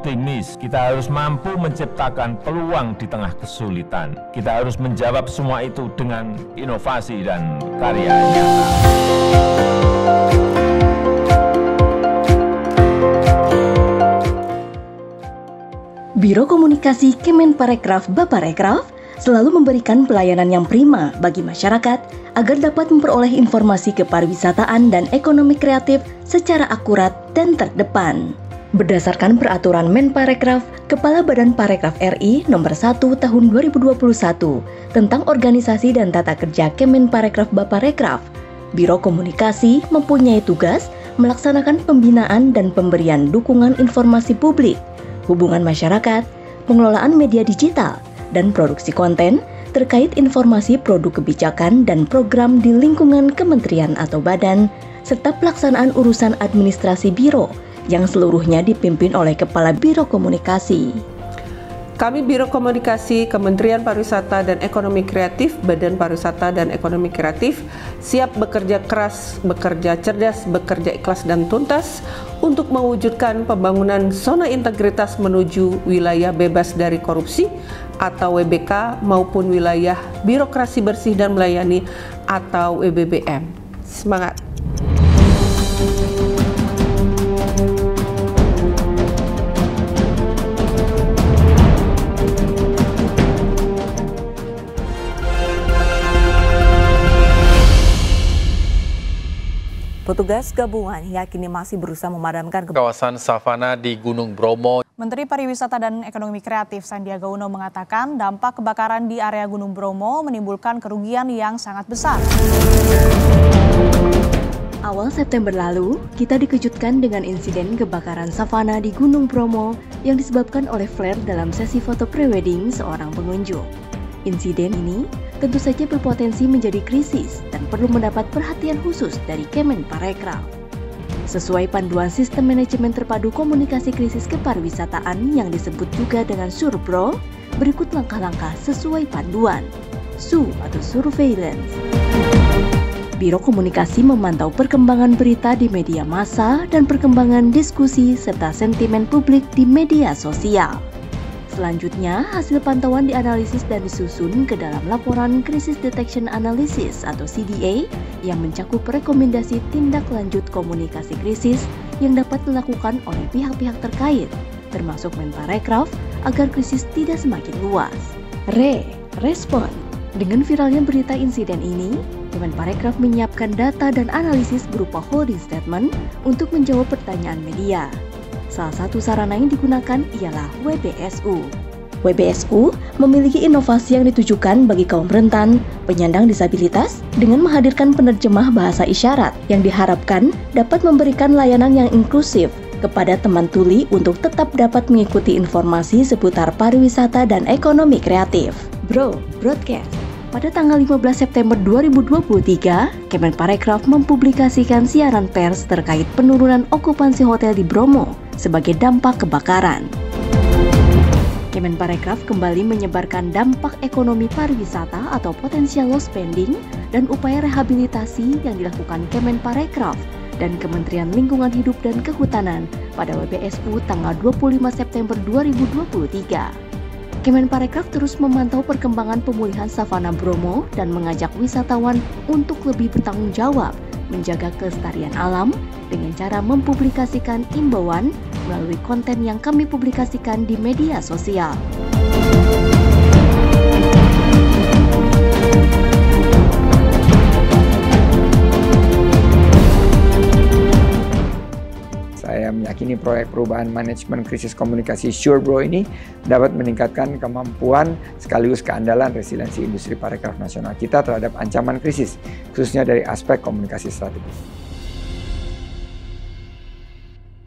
optimis. Kita harus mampu menciptakan peluang di tengah kesulitan. Kita harus menjawab semua itu dengan inovasi dan karya nyata. Biro Komunikasi Kemenparekraf Baparekraf selalu memberikan pelayanan yang prima bagi masyarakat agar dapat memperoleh informasi kepariwisataan dan ekonomi kreatif secara akurat dan terdepan. Berdasarkan peraturan Menparekraf, Kepala Badan Parekraf RI Nomor 1 Tahun 2021 tentang organisasi dan tata kerja Kemenparekraf Baparekraf, Biro Komunikasi mempunyai tugas melaksanakan pembinaan dan pemberian dukungan informasi publik, hubungan masyarakat, pengelolaan media digital, dan produksi konten terkait informasi produk kebijakan dan program di lingkungan kementerian atau badan, serta pelaksanaan urusan administrasi biro yang seluruhnya dipimpin oleh Kepala Biro Komunikasi. Kami Biro Komunikasi Kementerian Pariwisata dan Ekonomi Kreatif, Badan Pariwisata dan Ekonomi Kreatif, siap bekerja keras, bekerja cerdas, bekerja ikhlas dan tuntas untuk mewujudkan pembangunan zona integritas menuju wilayah bebas dari korupsi atau WBK maupun wilayah birokrasi bersih dan melayani atau WBBM. Semangat! Petugas gabungan yakini masih berusaha memadamkan kawasan savana di Gunung Bromo. Menteri Pariwisata dan Ekonomi Kreatif Sandiaga Uno mengatakan dampak kebakaran di area Gunung Bromo menimbulkan kerugian yang sangat besar. Awal September lalu, kita dikejutkan dengan insiden kebakaran savana di Gunung Bromo yang disebabkan oleh flare dalam sesi foto prewedding seorang pengunjung. Insiden ini tentu saja berpotensi menjadi krisis dan perlu mendapat perhatian khusus dari Kemenparekraf. Sesuai panduan Sistem Manajemen Terpadu Komunikasi Krisis Kepariwisataan yang disebut juga dengan SURPRO, berikut langkah-langkah sesuai panduan. SU atau Surveillance. Biro Komunikasi memantau perkembangan berita di media massa dan perkembangan diskusi serta sentimen publik di media sosial. Selanjutnya, hasil pantauan dianalisis dan disusun ke dalam laporan Crisis Detection Analysis atau CDA yang mencakup rekomendasi tindak lanjut komunikasi krisis yang dapat dilakukan oleh pihak-pihak terkait, termasuk Menparekraf, agar krisis tidak semakin luas. Respon. Dengan viralnya berita insiden ini, Kemenparekraf menyiapkan data dan analisis berupa holding statement untuk menjawab pertanyaan media. Salah satu sarana yang digunakan ialah WBSU. WBSU memiliki inovasi yang ditujukan bagi kaum rentan, penyandang disabilitas, dengan menghadirkan penerjemah bahasa isyarat yang diharapkan dapat memberikan layanan yang inklusif kepada teman tuli untuk tetap dapat mengikuti informasi seputar pariwisata dan ekonomi kreatif. Broadcast. Pada tanggal 15 September 2023, Kemenparekraf mempublikasikan siaran pers terkait penurunan okupansi hotel di Bromo sebagai dampak kebakaran. Kemenparekraf kembali menyebarkan dampak ekonomi pariwisata atau potensial loss spending dan upaya rehabilitasi yang dilakukan Kemenparekraf dan Kementerian Lingkungan Hidup dan Kehutanan pada WBSU tanggal 25 September 2023. Kemenparekraf terus memantau perkembangan pemulihan savana Bromo dan mengajak wisatawan untuk lebih bertanggung jawab menjaga kelestarian alam dengan cara mempublikasikan imbauan melalui konten yang kami publikasikan di media sosial. Saya meyakini proyek perubahan manajemen krisis komunikasi SURPRO ini dapat meningkatkan kemampuan sekaligus keandalan resiliensi industri parekraf nasional kita terhadap ancaman krisis, khususnya dari aspek komunikasi strategis.